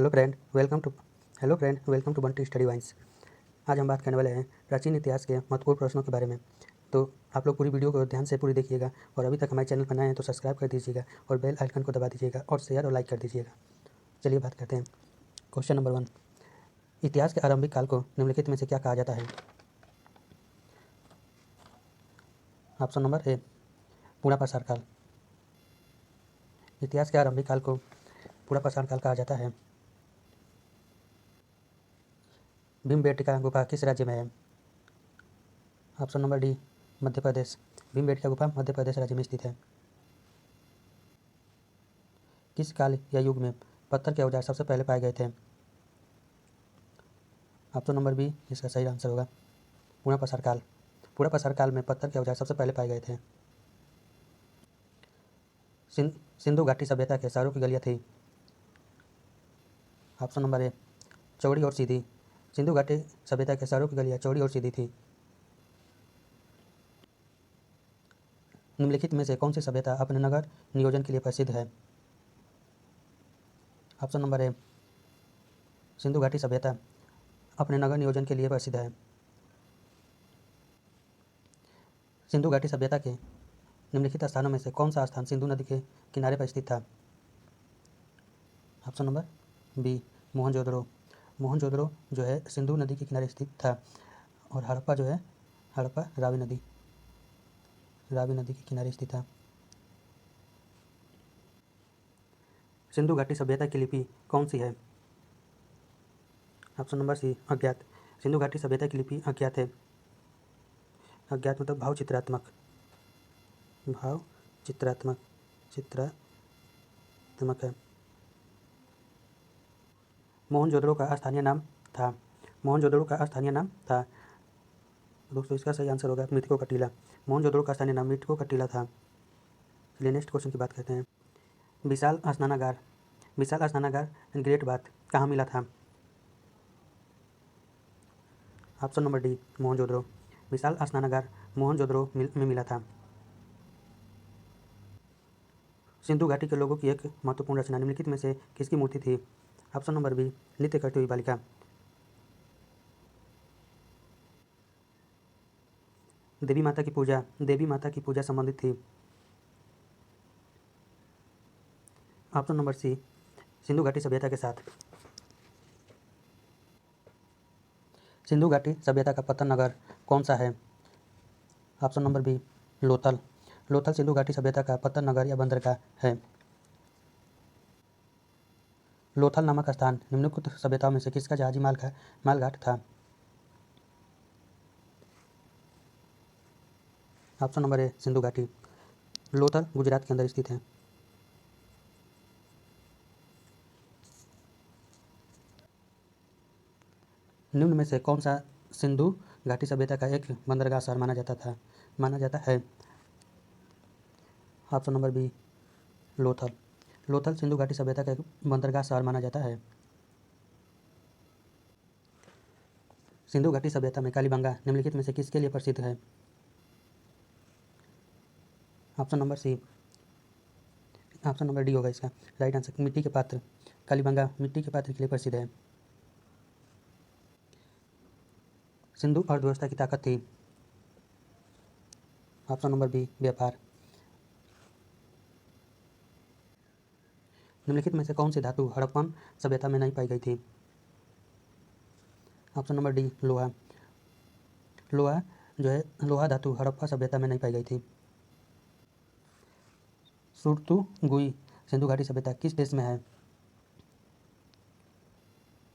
Hello friend welcome to Bunty study vines. आज हम बात करने वाले हैं प्राचीन इतिहास के महत्वपूर्ण प्रश्नों के बारे में। तो आप लोग पूरी वीडियो को ध्यान से पूरी देखिएगा और अभी तक हमारे चैनल पर नए हैं तो सब्सक्राइब कर दीजिएगा और बेल आइकन को दबा दीजिएगा और शेयर और लाइक कर दीजिएगा। चलिए बात करते हैं। क्वेश्चन नंबर 1, इतिहास के आरंभिक काल को निम्नलिखित में से क्या कहा जाता है? ऑप्शन नंबर ए, पूर्णा प्रसार काल। इतिहास के आरंभिक काल को पूर्णा प्रसार काल कहा जाता है। भीमबेटका गुफा किस राज्य में है? Option number D, Madhya Pradesh. Bhimbetka गुफा मध्य प्रदेश राज्य में स्थित है। किस काल या युग में पत्थर के औजार सबसे पहले पाए गए थे? ऑप्शन नंबर बी इसका सही आंसर होगा, पूर्णा प्रसार काल। पूर्णा प्रसार काल में पत्थर के औजार सबसे पहले पाए गए थे। सिंधु घाटी सभ्यता के शहरों की गलियां थी? ऑप्शन नंबर ए, चौड़ी और सीधी। सिंधु घाटी सभ्यता के शहरों की गलियां चौड़ी और सीधी थी। निम्नलिखित में से कौन सी सभ्यता अपने नगर नियोजन के लिए प्रसिद्ध है? ऑप्शन नंबर ए, सिंधु घाटी सभ्यता अपने नगर नियोजन के लिए प्रसिद्ध है। सिंधु घाटी सभ्यता के निम्नलिखित स्थानों में से कौन सा स्थान सिंधु नदी के किनारे पर स्थित था? Option number B, Mohenjodaro. Mohenjodaro जो है सिंधु नदी के किनारे स्थित था और हड़प्पा जो है, हड़प्पा रावी नदी के किनारे स्थित था। सिंधु घाटी सभ्यता की लिपि कौन सी है? ऑप्शन नंबर सी, अज्ञात। सिंधु घाटी सभ्यता की लिपि अज्ञात है। अज्ञात मतलब भाव चित्रात्मक है। मोहनजोदड़ो का स्थानीय नाम था। मोहनजोदड़ो का स्थानीय नाम था दोस्तों, इसका सही आंसर होगा मिठको कटीला। मोहनजोदड़ो का स्थानीय नाम मिठको कटीला था। चलिए नेक्स्ट क्वेश्चन की बात करते हैं। विशाल स्नानागार ग्रेट बाथ कहाँ मिला था? Option number D, Mohenjodaro. विशाल स्नानागार मोहनजोदड़ो में मिला था। सिंधु घाटी के लोगों की एक महत्वपूर्ण रचना निम्नलिखित में से किसकी मूर्ति थी? ऑप्शन नंबर बी, नृत्य करती हुई बालिका। देवी माता की पूजा संबंधित थी। ऑप्शन नंबर सी, सिंधु घाटी सभ्यता के साथ। सिंधु घाटी सभ्यता का पतन नगर कौन सा है? Option number B, Lothal. Lothal Sindhu घाटी सभ्यता का पतन नगर या बंदरगाह है। लोथल नामक स्थान निम्नलिखित सभ्यताओं में से किसका जहाजी मालघाट था? ऑप्शन नंबर ए, सिंधु घाटी। लोथल गुजरात के अंदर स्थित है। निम्न में से कौन सा सिंधु घाटी सभ्यता का एक बंदरगाह शहर माना जाता है? Option number B, Lothal. Lothal Sindhu घाटी सभ्यता का एक बंदरगाह शहर माना जाता है। सिंधु घाटी सभ्यता में कालीबंगा निम्नलिखित में से किसके लिए प्रसिद्ध है? ऑप्शन नंबर डी होगा इसका राइट आंसर, मिट्टी के पात्र। कालीबंगा मिट्टी के पात्र के लिए प्रसिद्ध है। सिंधु अर्थव्यवस्था की ताकत थी। ऑप्शन नंबर बी, व्यापार। निम्नलिखित में से कौन सी धातु हड़प्पन सभ्यता में नहीं पाई गई थी? ऑप्शन नंबर डी, लोहा। लोहा धातु हड़प्पा सभ्यता में नहीं पाई गई थी। सुरतुगुई सिंधु घाटी सभ्यता किस देश में है?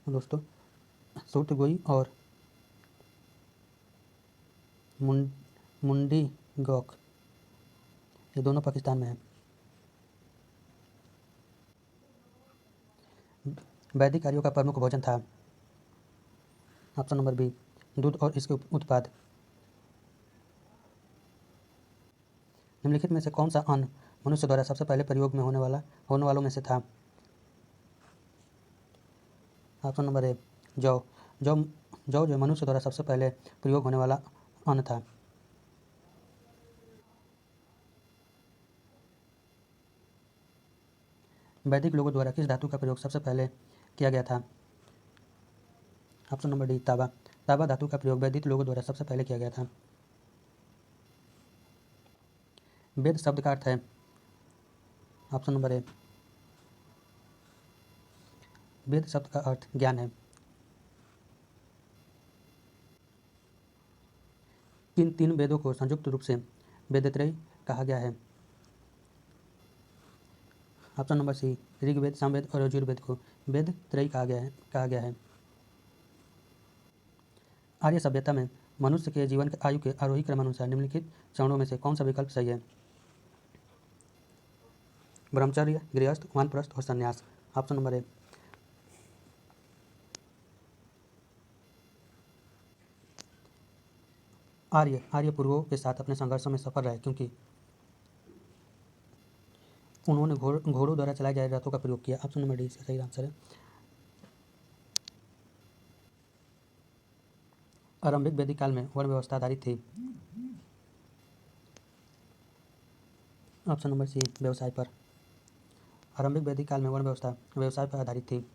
दोस्तों, सुरतुगुई और मुंडी गौक ये दोनों पाकिस्तान में है। वैदिक आर्यों का प्रमुख भोजन था। ऑप्शन नंबर बी, दूध और इसके उत्पाद। निम्नलिखित में से कौन सा अन्न मनुष्य द्वारा सबसे पहले प्रयोग में होने वालों में से था? ऑप्शन नंबर ए, जौ। जौ जो मनुष्य द्वारा सबसे पहले प्रयोग होने वाला अन्न था। वैदिक लोगों द्वारा किस धातु का प्रयोग सबसे पहले किया गया था? ऑप्शन नंबर डी तांबा। तांबा धातु का प्रयोग वैदिक लोगों द्वारा सबसे पहले किया गया था। वेद शब्द का अर्थ है? ऑप्शन नंबर ए। वेद शब्द का अर्थ ज्ञान है। किन तीन वेदों को संयुक्त रूप से वेदत्रयी कहा गया है? Option number C Rigveda, Samaveda और यजुर्वेद को वेद त्रयी कहा गया है। आर्य सभ्यता में मनुष्य के जीवन के आयु के आरोही क्रमानुसार निम्नलिखित चरणों में से कौन सा विकल्प सही है? ब्रह्मचर्य, गृहस्थ, वानप्रस्थ और संन्यास। ऑप्शन नंबर ए। आर्य पूर्वों के साथ अपने संघर्षों में सफल रहे क्योंकि उन्होंने घोड़ों द्वारा चलाए जाए रथों का प्रयोग किया। ऑप्शन नंबर डी इसका सही आंसर है। आरंभिक वैदिक काल में वर्ण व्यवस्था आधारित थी। ऑप्शन नंबर सी व्यवसाय पर। आरंभिक वैदिक काल में वर्ण व्यवस्था व्यवसाय पर आधारित थी।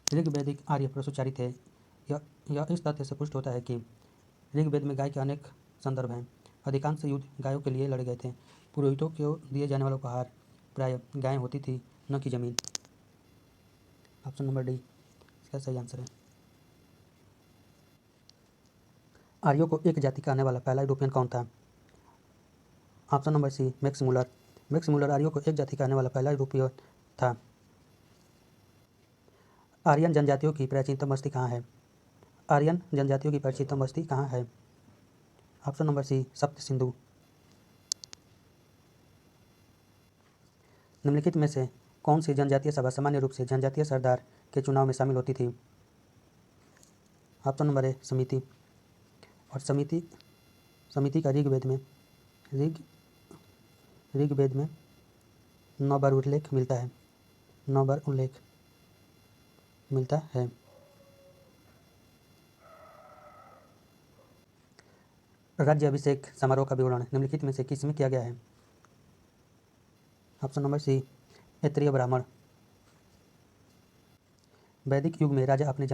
ऋग्वैदिक आर्य पशुचारी थे। यह इस तथ्य से पुष्ट होता है कि ऋग्वेद में गाय के अनेक संदर्भ हैं। अधिकांश युद्ध गायों के लिए लड़े गए थे। पुरोहितों को दिए जाने वाला उपहार प्राय गायें होती थी, न कि जमीन। ऑप्शन नंबर डी इसका सही आंसर है। आर्यों को एक जाति कहने वाला पहला यूरोपियन कौन था? Option number C Max Muller. Max Muller आर्यों को एक जाति कहने वाला पहला यूरोपीय था। आर्यन जनजातियों की प्राचीनतम बस्ती कहाँ है? आर्यन जनजातियों की प्राचीनतम बस्ती कहाँ है? ऑप्शन नंबर सी सप्त सिंधु। निम्नलिखित में से कौन सी जनजातीय सभा सामान्य रूप से जनजातीय सरदार के चुनाव में शामिल होती थी? ऑप्शन नंबर ए समिति। और समिति का ऋग्वेद में 9 बार उल्लेख मिलता है। 9 बार उल्लेख मिलता है। राज्याभिषेक समारोह का विवरण निम्नलिखित में से किस में किया गया है? ऑप्शन नंबर सी ऐत्रेय ब्राह्मण। वैदिक युग में राजा अपनी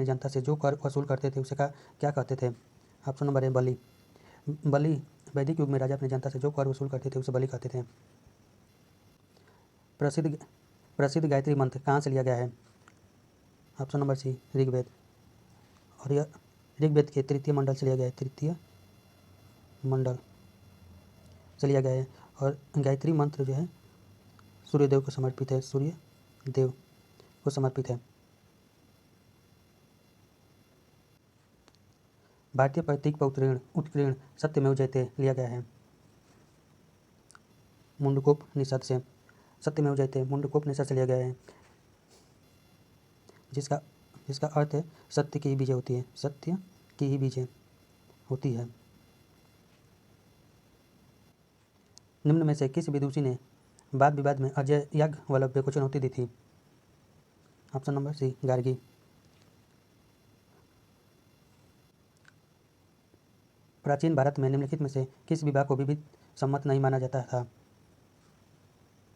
जनता से जो कर वसूल करते थे उसे क्या कहते थे? ऑप्शन नंबर ए बलि। वैदिक युग में राजा अपनी जनता से जो कर वसूल करते थे उसे बलि कहते थे। प्रसिद्ध गायत्री मंत्र कहाँ से लिया गया है? Option number C Rigveda. और यह ऋग्वेद के तृतीय मंडल से लिया गया है। तृतीय मंडल से लिया गया है। और गायत्री मंत्र जो है सूर्यदेव को समर्पित है। सूर्यदेव को समर्पित है। भारतीय प्रतीक पर उत्कीर्ण सत्यमेव जयते लिया गया है मुंडकोपनिषद से। सत्यमेव जयते मुंडकोपनिषद से लिया गया है, जिसका अर्थ है सत्य की ही विजय होती है। सत्य की ही विजय होती है। निम्न में से किस विदुषी ने वाद विवाद में अजय याज्ञवल्क्य को चुनौती दी थी? Option number C Gargi. प्राचीन भारत में निम्नलिखित में से किस विवाह को विधि सम्मत नहीं माना जाता था?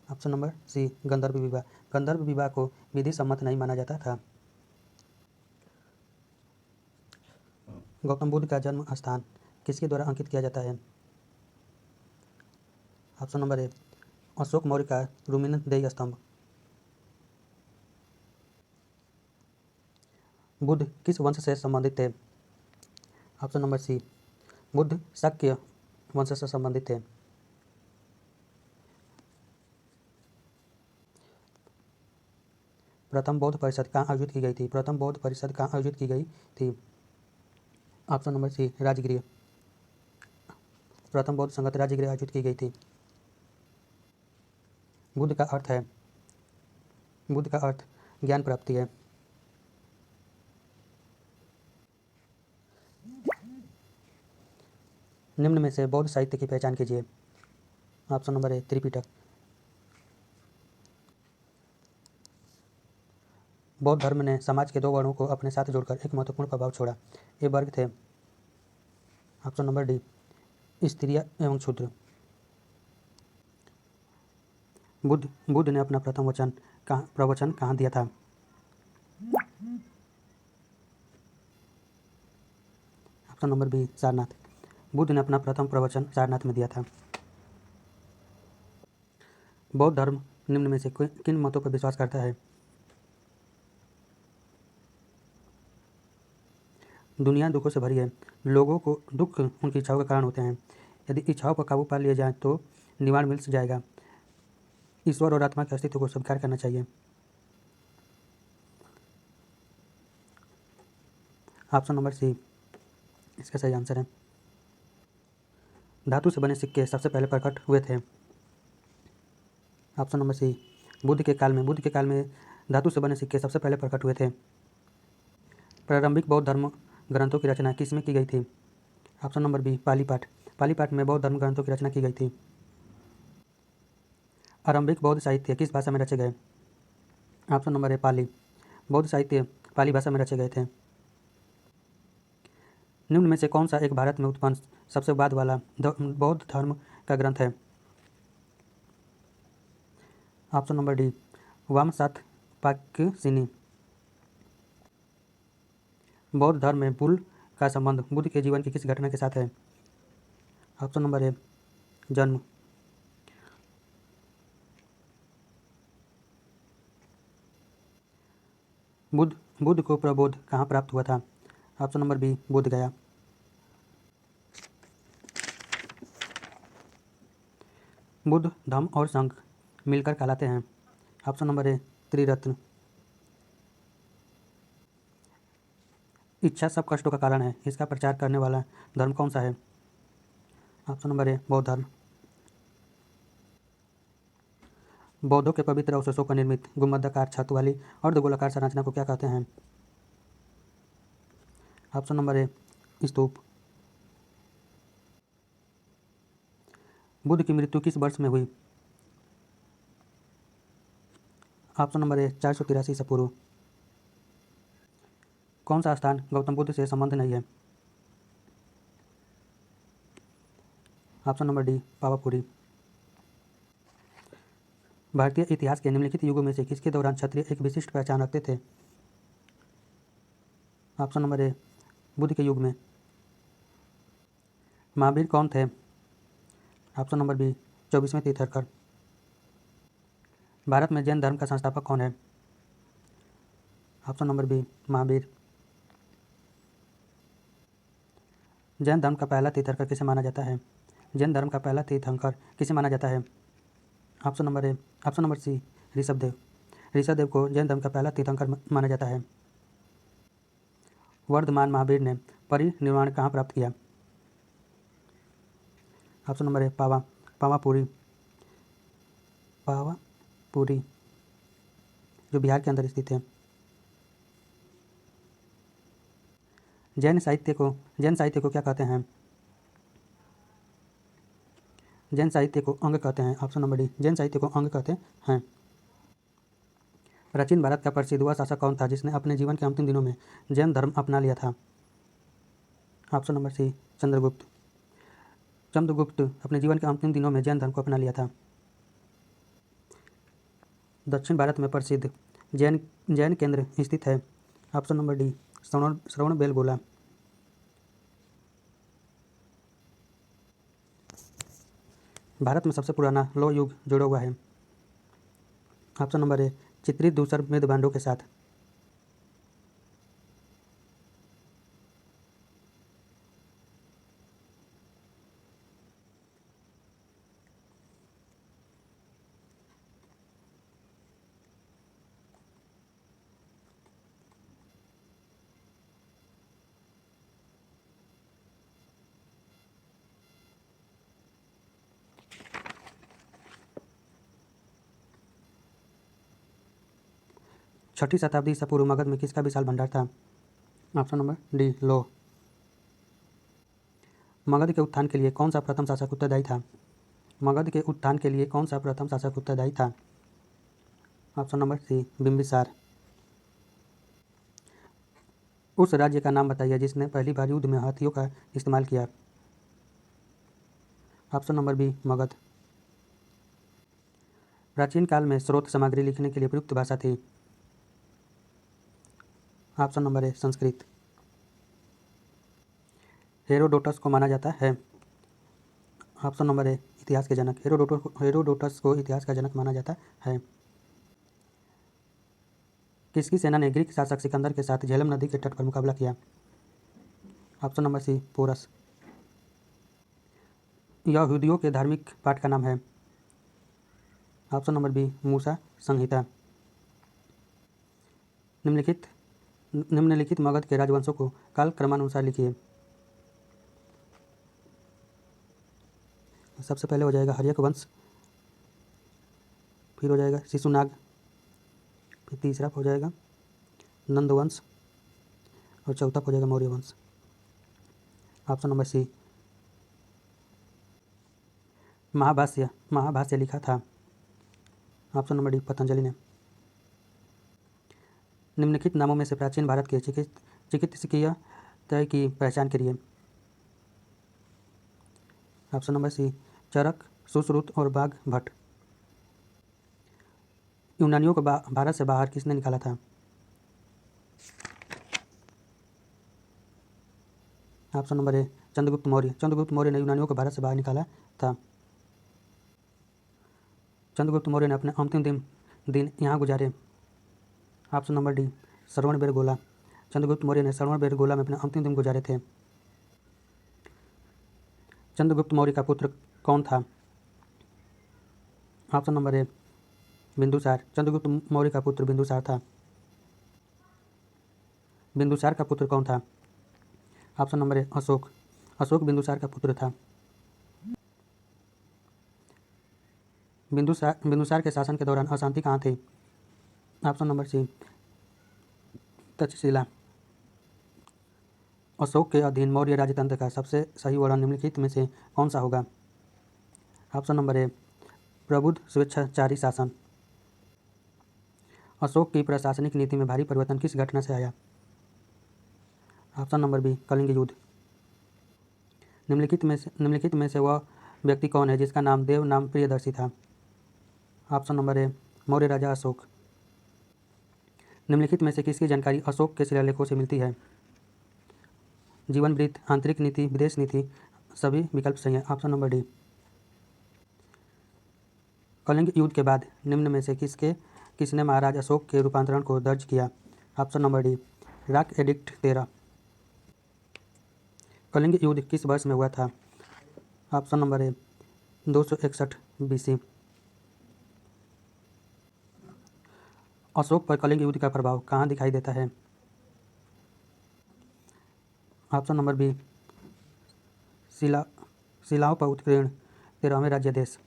ऑप्शन नंबर सी गंधर्व विवाह। गंधर्व विवाह को विधि सम्मत नहीं माना जाता था। गौतम बुद्ध का जन्म स्थान किसके द्वारा अंकित किया जाता है? Option number A Ashok Maurya का रुमिनदेय स्तंभ। बुद्ध किस वंश से संबंधित थे? Option number C Buddha Shakya वंश से संबंधित थे। प्रथम बौद्ध परिषद कहाँ आयोजित की गई थी? प्रथम बौद्ध परिषद कहाँ आयोजित की गई थी? Option number C Rajgriha. प्रथम बौद्ध संगत राजगृह आयोजित की गई थी। बुद्ध का अर्थ ज्ञान प्राप्ति है। निम्न में से बौद्ध साहित्य की पहचान कीजिए। ऑप्शन नंबर ए त्रिपिटक। बौद्ध धर्म ने समाज के 2 वर्णों को अपने साथ जोड़कर एक महत्वपूर्ण प्रभाव छोड़ा। ये वर्ग थे। ऑप्शन नंबर डी स्त्रियां एवं शूद्र। बुद्ध ने अपना प्रथम प्रवचन कहाँ दिया था? Option number B, Sarnath. Buddha ने अपना प्रथम प्रवचन सारनाथ में दिया था। बौद्ध धर्म निम्न में से किन मतों पर विश्वास करता है? दुनिया दुखों से भरी है। लोगों को दुख उनकी इच्छाओं के कारण होते हैं। यदि इच्छाओं पर काबू पा लिया जाए तो निवारण मिल जाएगा। ईश्वर और आत्मा के अस्तित्व को स्वीकार करना चाहिए। ऑप्शन नंबर सी इसका सही आंसर है। धातु से बने सिक्के सबसे पहले प्रकट हुए थे। ऑप्शन नंबर सी, बुद्ध के काल में धातु से बने सिक्के सबसे पहले प्रकट हुए थे। प्रारंभिक बौद्ध धर्म ग्रंथों की रचना किसमें की गई थी? ऑप्शन नंबर बी, पाली पाठ में बौद्ध धर्म ग्रंथों की रचना की गई थी। आरंभिक बौद्ध साहित्य किस भाषा में रचे गए? ऑप्शन नंबर ए, पाली। बौद्ध साहित्य पाली भाषा में रचे गए थे। निम्न में से कौन सा एक भारत में उत्पन्न सबसे बाद वाला बौद्ध धर्म का ग्रंथ है? Option number D, Vamsatthappakasini. बौद्ध धर्म में बुल का संबंध बुद्ध के जीवन की किस घटना के साथ है? ऑप्शन नंबर ए, जन्म। बुद्ध को प्रबोध कहाँ प्राप्त हुआ था? ऑप्शन नंबर बी, बोध गया। बुद्ध, धम्म और संघ मिलकर कहलाते हैं। ऑप्शन नंबर ए, त्रिरत्न। इच्छा सब कष्टों का कारण है, इसका प्रचार करने वाला धर्म कौन सा है? ऑप्शन नंबर ए, बौद्ध धर्म। बौद्धों के पवित्र अवशेषों पर निर्मित गुंबदाकार छत वाली अर्धगोलाकार संरचना को क्या कहते हैं? ऑप्शन नंबर ए, स्तूप। बुद्ध की मृत्यु किस वर्ष में हुई? ऑप्शन नंबर ए, 483 ईसा पूर्व। कौन सा स्थान गौतम बुद्ध से संबंध नहीं है? Option number D, Pawapuri. भारतीय इतिहास के निम्नलिखित युगों में से किसके दौरान क्षत्रिय एक विशिष्ट पहचान रखते थे? ऑप्शन नंबर ए, बुद्ध के युग में। महावीर कौन थे? ऑप्शन नंबर बी, 24वें तीर्थंकर। भारत में जैन धर्म का संस्थापक कौन है? Option number B, Mahavir. Jain धर्म का पहला तीर्थंकर किसे माना जाता है? जैन धर्म का पहला तीर्थंकर किसे माना जाता है? Option number C, Rishabhdev. Rishabhdev को जैन धर्म का पहला तीर्थंकर माना जाता है। वर्धमान महावीर ने परिनिर्वाण कहाँ प्राप्त किया? ऑप्शन नंबर ए, पावापुरी जो बिहार के अंदर स्थित है। जैन साहित्य को क्या कहते हैं? जैन साहित्य को अंग कहते हैं। ऑप्शन नंबर डी, जैन साहित्य को अंग कहते हैं। प्राचीन भारत का प्रसिद्ध वह शासक कौन था जिसने अपने जीवन के अंतिम दिनों में जैन धर्म अपना लिया था? Option number C, Chandragupta. Chandragupta अपने जीवन के अंतिम दिनों में जैन धर्म को अपना लिया था। दक्षिण भारत में प्रसिद्ध जैन केंद्र स्थित है। ऑप्शन नंबर डी, श्रवण बेलगोला। भारत में सबसे पुराना लौह युग जुड़ा हुआ है। ऑप्शन नंबर ए, चित्रित धूसर मेदबांडों के साथ। छठी शताब्दी ईसा पूर्व मगध में किसका विशाल भंडार था? ऑप्शन नंबर डी, लौह। मगध के उत्थान के लिए कौन सा प्रथम शासक उत्तरदायी था? मगध के उत्थान के लिए कौन सा प्रथम शासक उत्तरदायी था? Option number C, Bimbisara. उस राज्य का नाम बताइए जिसने पहली बार युद्ध में हाथियों का इस्तेमाल किया। Option number B, Magadh. प्राचीन काल में स्रोत सामग्री लिखने के लिए प्रयुक्त भाषा थी? ऑप्शन नंबर ए संस्कृत। हेरोडोटस को माना जाता है? ऑप्शन नंबर ए इतिहास के जनक। हेरोडोटस को इतिहास का जनक माना जाता है। किसकी सेना ने ग्रीक शासक सिकंदर के साथ झेलम नदी के तट पर मुकाबला किया? Option number C Porus. यहूदियों के धार्मिक पाठ का नाम है? ऑप्शन नंबर बी मूसा संहिता। निम्नलिखित मगध के राजवंशों को काल क्रमानुसार लिखिए। सबसे पहले हो जाएगा हर्यक वंश, फिर हो जाएगा शिशुनाग, फिर तीसरा हो जाएगा नंद वंश और चौथा हो जाएगा मौर्य वंश। ऑप्शन नंबर सी महाभाष्य लिखा था? ऑप्शन नंबर डी पतंजलि ने। निम्नलिखित नामों में से प्राचीन भारत के चिकित्सकीय तय की पहचान करिए। ऑप्शन नंबर सी चरक, सुश्रुत और बाघ भट्ट। यूनानियों को भारत से बाहर किसने निकाला था? ऑप्शन नंबर ए चंद्रगुप्त मौर्य। चंद्रगुप्त मौर्य ने यूनानियों को भारत से बाहर निकाला था। चंद्रगुप्त मौर्य ने अपने अंतिम दिन यहाँ गुजारे। Option number D Shravanabelagola. Chandragupta Maurya ने श्रवणबेलगोला में अपने अंतिम दिन गुजारे थे। चंद्रगुप्त मौर्य का पुत्र कौन था? Option number A Bindusara. Chandragupta Maurya का पुत्र बिंदुसार था। बिंदुसार का पुत्र कौन था? Option number A Ashok. Ashok Bindusara का पुत्र था। बिंदुसार के शासन के दौरान अशांति कहाँ थी? Option number C Takshashila. Ashok के अधीन मौर्य राजतंत्र का सबसे सही वर्णन निम्नलिखित में से कौन सा होगा? ऑप्शन नंबर ए प्रबुद्ध स्वेच्छाचारी शासन। अशोक की प्रशासनिक नीति में भारी परिवर्तन किस घटना से आया? ऑप्शन नंबर बी कलिंग युद्ध। निम्नलिखित में से वह व्यक्ति कौन है जिसका नाम देव नाम प्रियदर्शी था? ऑप्शन नंबर ए मौर्य राजा अशोक। निम्नलिखित में से किसकी जानकारी अशोक के शिलालेखों से मिलती है? जीवन वृत्त, आंतरिक नीति, विदेश नीति, सभी विकल्प सही हैं। Option number D. कलिंग युद्ध के बाद निम्न में से किसने महाराज अशोक के रूपांतरण को दर्ज किया? Option number D rock edict 13। Kalinga युद्ध किस वर्ष में हुआ था? Option number A 261 BC। Ashok पर कलिंग युद्ध का प्रभाव कहाँ दिखाई देता है? ऑप्शन नंबर बी शिलाओं पर उत्कीर्ण 13वें राज्यादेश।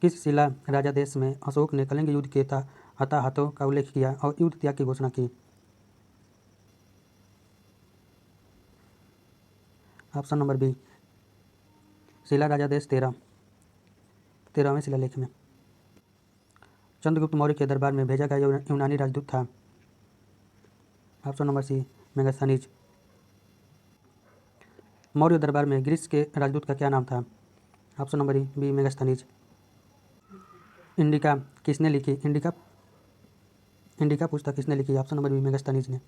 किस शिला राज्यादेश में अशोक ने कलिंग युद्ध के हताहतों का उल्लेख किया और युद्ध त्याग की घोषणा की? ऑप्शन नंबर बी शिला राज्यादेश 13वें शिलालेख में। चंद्रगुप्त मौर्य के दरबार में भेजा गया यूनानी राजदूत था? Option number C Megasthenes. Maurya दरबार में ग्रीस के राजदूत का क्या नाम था? Option number B Megasthenes. Indica किसने लिखी? इंडिका पुस्तक किसने लिखी? ऑप्शन नंबर बी मेगास्थनीज ने।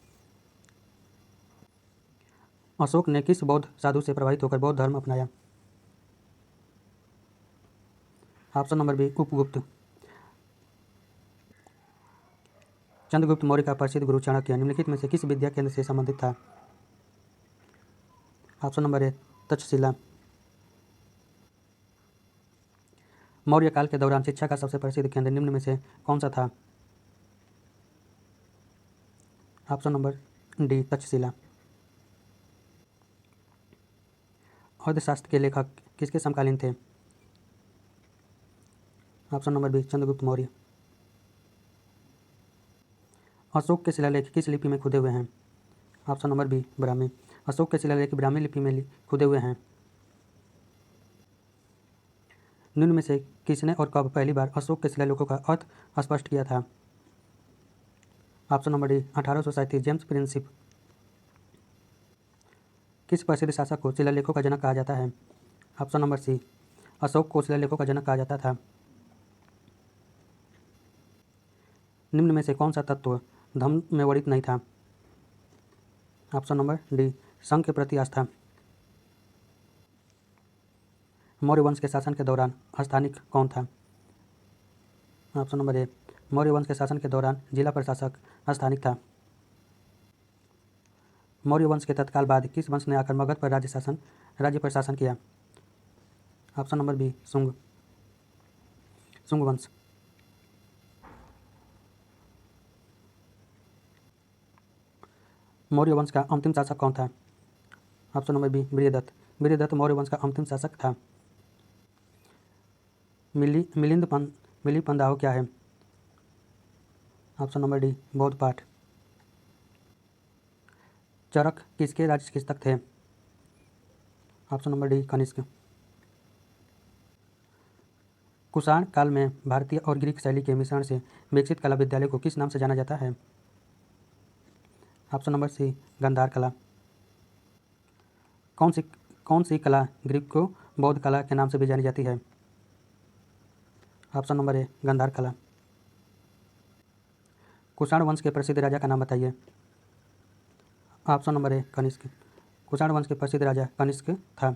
अशोक ने किस बौद्ध साधु से प्रभावित होकर बौद्ध धर्म अपनाया? Option number B Upagupta. Chandragupta Maurya का प्रसिद्ध गुरु चाणक्य निम्नलिखित में से किस विद्या केंद्र से संबंधित था? ऑप्शन नंबर ए तक्षशिला। मौर्य काल के दौरान शिक्षा का सबसे प्रसिद्ध केंद्र निम्न में से कौन सा था? Option number D Takshashila. Arthashastra के लेखक किसके समकालीन थे? Option number B Chandragupta Maurya. Ashok के शिलालेख किस लिपि में खुदे हुए हैं? Option number B Brahmi. Ashok के शिलालेख ब्राह्मी लिपि में खुदे हुए हैं। निम्न में से किसने और कब पहली बार अशोक के शिलालेखों का अर्थ स्पष्ट किया था? Option number D 1837 James Prinsep. किस प्रसिद्ध शासक को शिलालेखों का जनक कहा जाता है? ऑप्शन नंबर सी अशोक को शिलालेखों का जनक कहा जाता था। निम्न में से कौन सा तत्व धम्म में वर्णित नहीं था? ऑप्शन नंबर डी, संघ के प्रति आस्था। मौर्य वंश के शासन के दौरान स्थानिक कौन था? ऑप्शन नंबर ए, मौर्य वंश के शासन के दौरान जिला प्रशासक स्थानिक था। मौर्य वंश के तत्काल बाद किस वंश ने आकर मगध पर राज्य प्रशासन किया? ऑप्शन नंबर बी, शुंग वंश। मौर्य वंश का अंतिम शासक कौन था? Option number B, Viryadatta. Viryadatta Maurya वंश का अंतिम शासक था। मिलिंद पंदाहो क्या है? ऑप्शन नंबर डी, बौद्ध पाठ। चरक किसके राज्य चिकित्सक थे? Option number D, Kanishka. Kushan काल में भारतीय और ग्रीक शैली के मिश्रण से विकसित कला विद्यालय को किस नाम से जाना जाता है? ऑप्शन नंबर सी, गांधार कला। कौन सी कला ग्रीक को बौद्ध कला के नाम से भी जानी जाती है? ऑप्शन नंबर ए, गांधार कला। कुषाण वंश के प्रसिद्ध राजा का नाम बताइए। Option number A, Kanishka. Kushan वंश के प्रसिद्ध राजा कनिष्क था।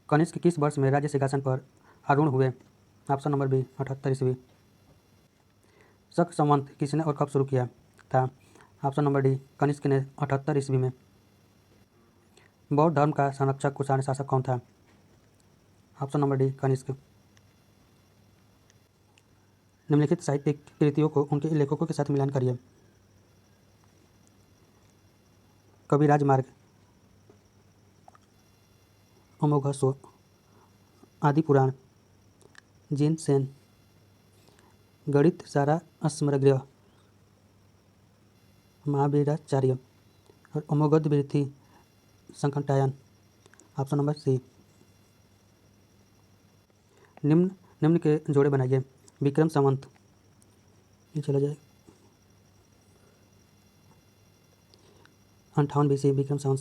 कनिष्क किस वर्ष में राज्य सिंहासन पर आरूढ़ हुए? ऑप्शन नंबर बी, 78 ईस्वी। शक संवत किसने और कब शुरू किया था? ऑप्शन नंबर डी, कनिष्क ने 78 ईस्वी में। बौद्ध धर्म का संरक्षक कुषाण शासक कौन था? Option number D, Kanishka. निम्नलिखित साहित्यिक कृतियों को उनके लेखकों के साथ मिलान करिए। कवि राजमार्ग, अमोघस्व, आदि पुराण, जिन सेन, गणित सारा स्मरगृह, महावीराचार्य और अमोघ वृत्ति संकटायन। ऑप्शन नंबर सी। निम्न के जोड़े बनाइए। विक्रम संवत, ये चला जाए 58 BC विक्रम संवत।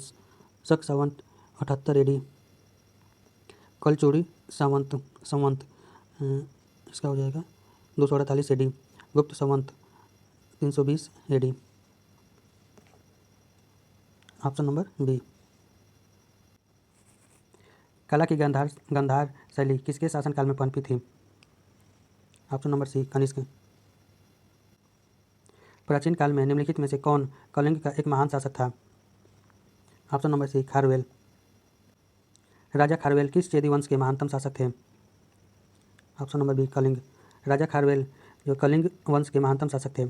शक संवत 78 AD। कलचूड़ी संवत इसका हो जाएगा 248 AD। गुप्त संवत 320 AD। Option number B. कला की गांधार शैली किसके शासनकाल में पनपी थी? Option number C, Kanishka. प्राचीन काल में निम्नलिखित में से कौन कलिंग का एक महान शासक था? Option number C, Kharavela. राजा खारवेल किस चेदी वंश के महानतम शासक थे? Option number B, Kalinga. राजा खारवेल जो कलिंग वंश के महानतम शासक थे।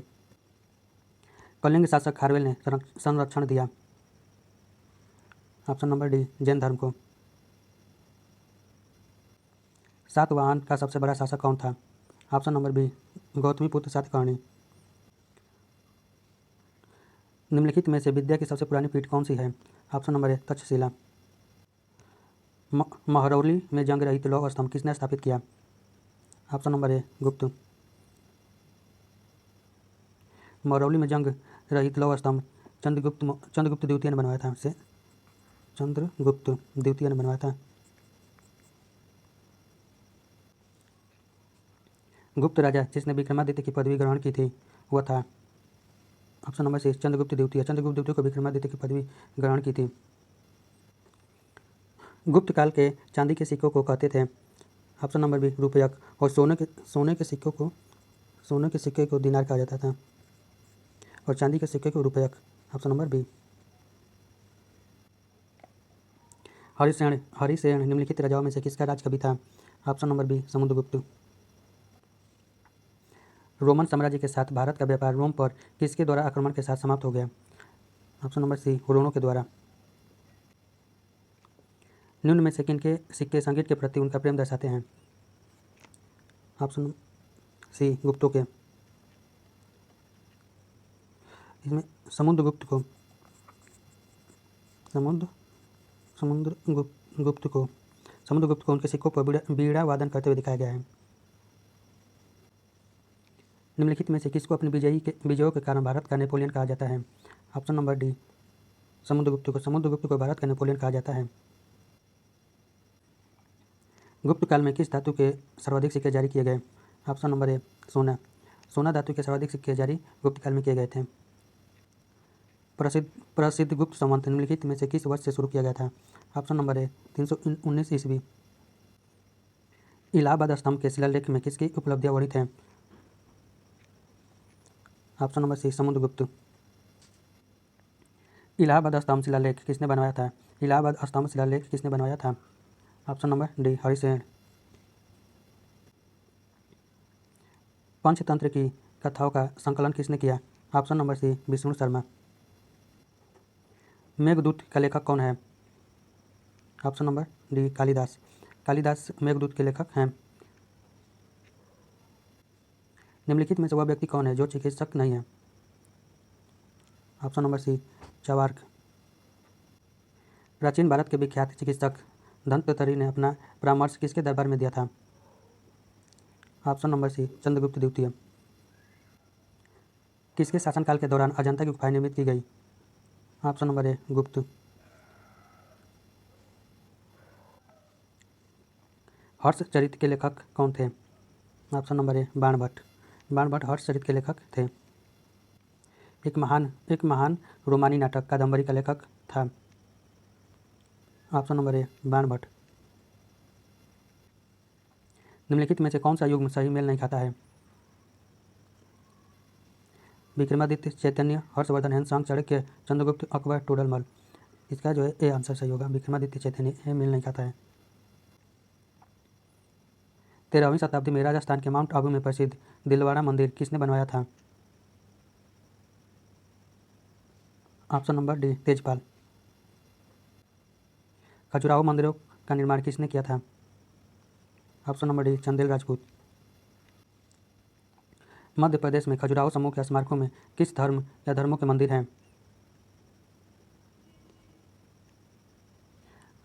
कलिंग शासक खारवेल ने संरक्षण दिया। ऑप्शन नंबर डी, जैन धर्म को। सातवाहन का सबसे बड़ा शासक कौन था? Option number B, Gautamiputra Satakarni. निम्नलिखित में से विद्या की सबसे पुरानी पीठ कौन सी है? ऑप्शन नंबर ए, तक्षशिला। महरौली में जंग रहित लौह स्तंभ किसने स्थापित किया? ऑप्शन नंबर ए, गुप्त। महरौली में जंग रहित लौह स्तंभ चंद्रगुप्त द्वितीय ने बनवाया था। चंद्रगुप्त द्वितीय ने बनवाया था। गुप्त राजा जिसने विक्रमादित्य की पदवी ग्रहण की थी वह था? ऑप्शन नंबर सी, चंद्रगुप्त द्वितीय। चंद्रगुप्त द्वितीय को विक्रमादित्य की पदवी ग्रहण की थी। गुप्त काल के चांदी के सिक्कों को कहते थे? ऑप्शन नंबर बी, रुपयक। और सोने के सिक्के को दिनार कहा जाता था और चांदी के सिक्के को रुपयक। Option number B. हरिसेन निम्नलिखित राजाओं में से किसका राजकवि था? Option number B, Samudragupta. Roman साम्राज्य के साथ भारत का व्यापार रोम पर किसके द्वारा आक्रमण के साथ समाप्त हो गया? ऑप्शन नंबर सी, हुरोनों के द्वारा। निम्न में से किनके सिक्के संगीत के प्रति उनका प्रेम दर्शाते हैं? ऑप्शन सी, गुप्तों के। इसमें समुद्रगुप्त को उनके सिक्कों पर बीड़ा वादन करते हुए दिखाया गया है। निम्नलिखित में से किसको अपनी विजयों के कारण भारत का नेपोलियन कहा जाता है? ऑप्शन नंबर डी, समुद्रगुप्त को। समुद्रगुप्त को भारत का नेपोलियन कहा जाता है। गुप्त काल में किस धातु के सर्वाधिक सिक्के जारी किए गए? ऑप्शन नंबर ए सोना। सोना धातु के सर्वाधिक सिक्के जारी गुप्त काल में किए गए थे। प्रसिद्ध प्रसिद्ध गुप्त संवत निम्नलिखित में से किस वर्ष से शुरू किया गया था? ऑप्शन नंबर ए 319 ईस्वी। इलाहाबाद स्तंभ के शिलालेख में किसकी उपलब्धियां वर्णित हैं? Option number C Samudragupta. Allahabad स्तंभ शिलालेख किसने बनवाया था? इलाहाबाद स्तंभ शिलालेख किसने बनवाया था? Option number D Harisena. Panchatantra की कथाओं का संकलन किसने किया? Option number C Vishnu Sharma. Meghduta का लेखक कौन है? Option number D Kalidasa. Kalidasa Meghduta के लेखक हैं। निम्नलिखित में से वह व्यक्ति कौन है जो चिकित्सक नहीं है? ऑप्शन नंबर सी चवार्क। प्राचीन भारत के विख्यात चिकित्सक धन्वंतरि ने अपना परामर्श किसके दरबार में दिया था? ऑप्शन नंबर सी चंद्रगुप्त द्वितीय। किसके शासनकाल के दौरान अजंता की गुफाएं निर्मित की गई? ऑप्शन नंबर ए गुप्त। हर्षचरित के लेखक कौन थे? ऑप्शन नंबर ए बाणभट्ट। बाणभट्ट हर्षचरित के लेखक थे। एक महान रोमानी नाटक कादम्बरी का लेखक था? ऑप्शन नंबर ए बाणभट्ट। निम्नलिखित में से कौन सा युग्म सही मेल नहीं खाता है? विक्रमादित्य, चैतन्य, हर्षवर्धन, हेनसांग, चाणक्य, चंद्रगुप्त, अकबर, टोडरमल। इसका जो है ए आंसर सही होगा। विक्रमादित्य, चैतन्य, ये मेल नहीं खाता है। 13वीं शताब्दी में राजस्थान के माउंट आबू में प्रसिद्ध दिलवाड़ा मंदिर किसने बनवाया था? Option number D Tejpal. Khajuraho मंदिरों का निर्माण किसने किया था? Option number D Chandel Rajput. Madhya Pradesh में खजुराहो समूह के स्मारकों में किस धर्म या धर्मों के मंदिर हैं?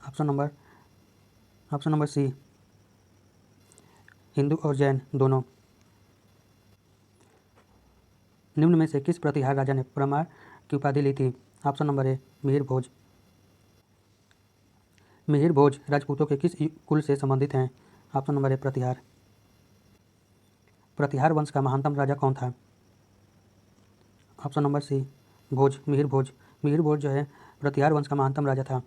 ऑप्शन नंबर सी हिंदू और जैन दोनों। निम्न में से किस प्रतिहार राजा ने परमार की उपाधि ली थी? ऑप्शन नंबर ए मिहिर भोज। मिहिर भोज राजपूतों के किस कुल से संबंधित हैं? ऑप्शन नंबर ए प्रतिहार। प्रतिहार वंश का महानतम राजा कौन था? ऑप्शन नंबर सी भोज, मिहिर भोज। मिहिर भोज जो है प्रतिहार वंश का महानतम राजा था।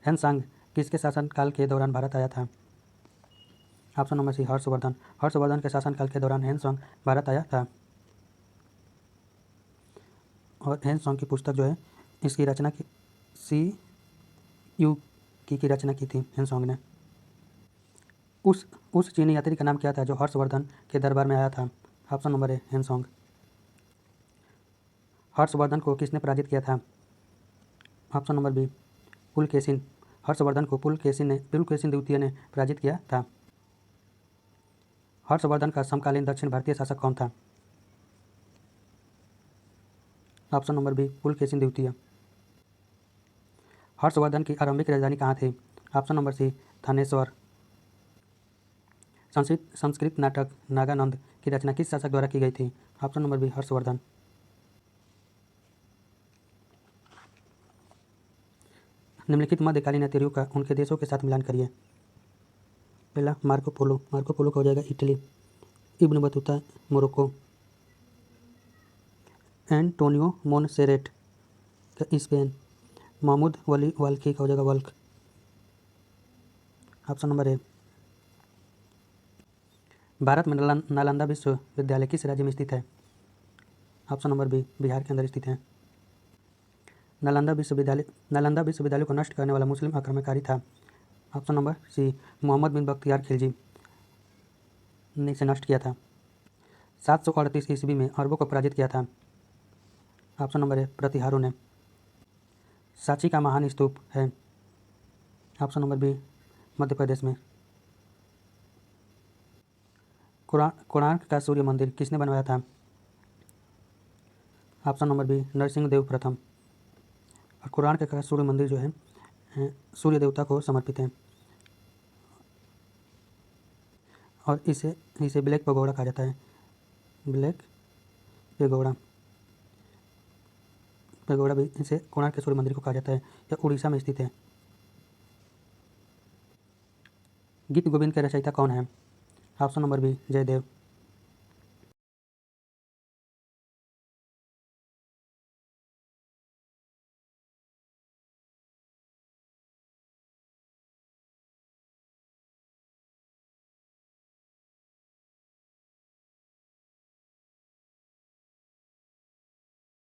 हेनसांग किसके शासनकाल के दौरान भारत आया था? Option number C Harshavardhana. Harshavardhana के शासनकाल के दौरान हेनसांग भारत आया था। और हेनसांग की पुस्तक जो है इसकी रचना की सी यू की रचना की थी हेनसांग ने। उस चीनी यात्री का नाम क्या था जो हर्षवर्धन के दरबार में आया था? Option number A Hiuen Tsang. Harshavardhana को किसने पराजित किया था? Option number B Pulakeshin. Harshavardhana को पुलकेशिन द्वितीय ने पराजित किया था। हर्षवर्धन का समकालीन दक्षिण भारतीय शासक कौन था? ऑप्शन नंबर बी पुलकेशिन द्वितीय। हर्षवर्धन की आरंभिक राजधानी कहाँ थी? Option number C Thanesar. Sanskrit नाटक नागानंद की रचना किस शासक द्वारा की गई थी? Option number B Harshavardhana. निम्नलिखित मध्यकालीन यात्रियों का उनके देशों के साथ मिलान करिए। पहला मार्को पोलो। मार्को पोलो का हो जाएगा Italy. Ibn Battuta Morocco. Antonio Monserrate का स्पेन। महमूद वली वाल्की का हो जाएगा वल्क। ऑप्शन नंबर ए। भारत में नालंदा विश्वविद्यालय किस राज्य में स्थित है? ऑप्शन नंबर बी बिहार के अंदर स्थित है। नालंदा विश्वविद्यालय को नष्ट करने वाला मुस्लिम आक्रमणकारी था? ऑप्शन नंबर सी मोहम्मद बिन बख्तियार खिलजी ने इसे नष्ट किया था। 738 ईस्वी में अरबों को पराजित किया था? ऑप्शन नंबर ए प्रतिहारों ने। सांची का महान स्तूप है? ऑप्शन नंबर बी मध्य प्रदेश में। कोणार्क का सूर्य मंदिर किसने बनवाया था? ऑप्शन नंबर बी नरसिंहदेव प्रथम। और कोणार्क का सूर्य मंदिर जो है सूर्य देवता को समर्पित है। और इसे ब्लैक पगोड़ा कहा जाता है। ब्लैक पेगोड़ा भी इसे कोणार्क के सूर्य मंदिर को कहा जाता है। यह उड़ीसा में स्थित है। गीत गोविंद के रचयिता कौन है? Option number B Jaydev.